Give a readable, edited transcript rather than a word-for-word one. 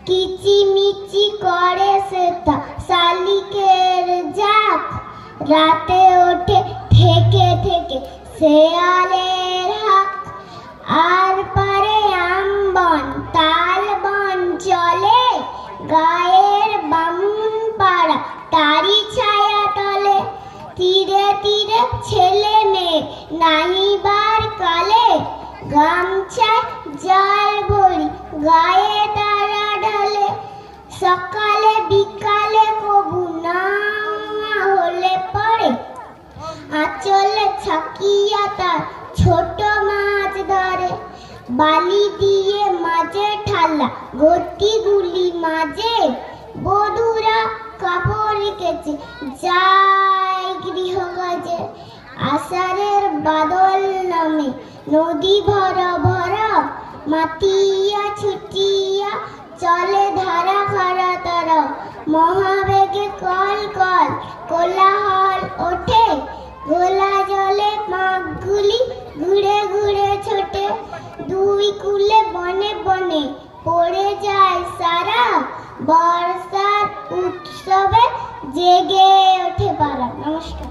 কিচিমিচি করে সেথা শালিকের জাত, রাতে ওঠে থেকে থেকে শেয়ালের হাক। আর পারে আমবন তাল বন চলে, গায়ের বামুন পাড়া তারি ছায়া তলে। তীরে তীরে ছেলে মেয়ে নাহিবার কালে, গামছায় জাল ভরি গায়ে তারা ঢালে। সকালে বিকালে কবু না হলে পরে, আঁচলে ছাকিয়া তার ছোট মাছ ধরে। বালি দিয়ে মাঝে ঠালা ঘটিগুলি মাঝে, বধুরা কাপড় কেচে যায় গৃহ কাজে। আষাঢ়ের বাদল নামে নদী ভর ভর, মাতিয়া ছুটিয়া চলে ধারা খারা তার। মহাবেগে কল কল কোলাহল ওঠে, ঘোলা জলে মাছগুলি ঘুরে ঘুরে ছোটে। দুই কূলে বনে বনে পড়ে যায় সারা, বর্ষার উৎসবে জেগে ওঠে পাড়া। নমস্কার।